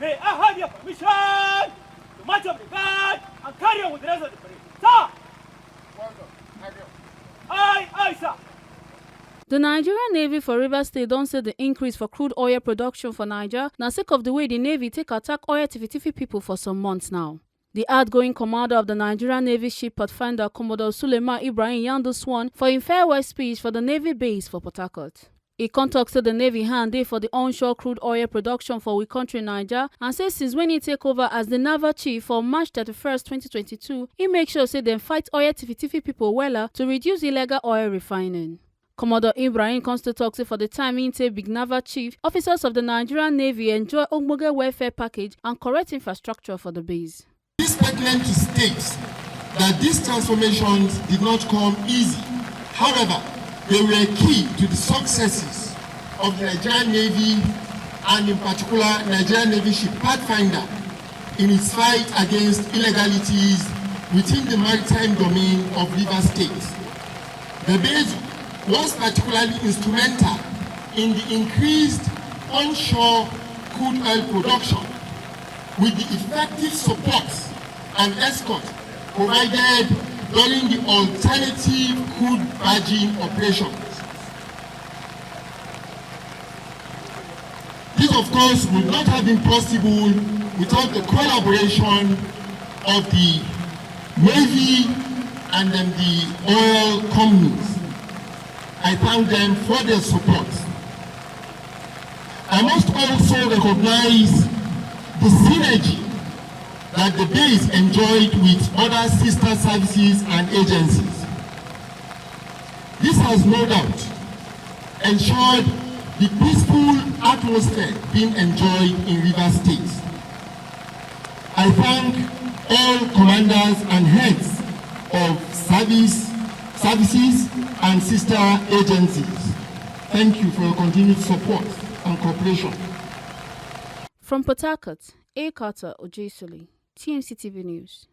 May I have your permission to march up the guard and carry on with the rest of the parade? Sir! Aye, sir. The Nigerian Navy for Rivers State don't say the increase for crude oil production for Niger na sake of the way the Navy take attack oil tiffy people for some months now. The outgoing commander of the Nigerian Navy ship Pathfinder, Commodore Suleiman Ibrahim Yandu sworn for a farewell speech for the Navy base for Port Harcourt. He contacted the Navy hand day for the onshore crude oil production for we country Niger and says since when he take over as the Naval Chief for March 31st, 2022, he make sure say them fight oil tiffy people weller to reduce illegal oil refining. Commodore Ibrahim comes to talk say for the time he take big Naval Chief, officers of the Nigerian Navy enjoy Ogboge welfare package and correct infrastructure for the base. This statement states that these transformations did not come easy. However, they were key to the successes of the Nigerian Navy and in particular Nigerian Navy ship Pathfinder in its fight against illegalities within the maritime domain of Rivers State. The base was particularly instrumental in the increased onshore crude oil production with the effective support and escort provided during the alternative crude barging operations. This, of course, would not have been possible without the collaboration of the Navy and then the oil companies. I thank them for their support. I must also recognize the synergy that the base enjoyed with other sister services and agencies. This has no doubt ensured the peaceful atmosphere being enjoyed in Rivers State. I thank all commanders and heads of services and sister agencies. Thank you for your continued support and cooperation. From Port Harcourt, A. Carter Ojesuli, TMC TV News.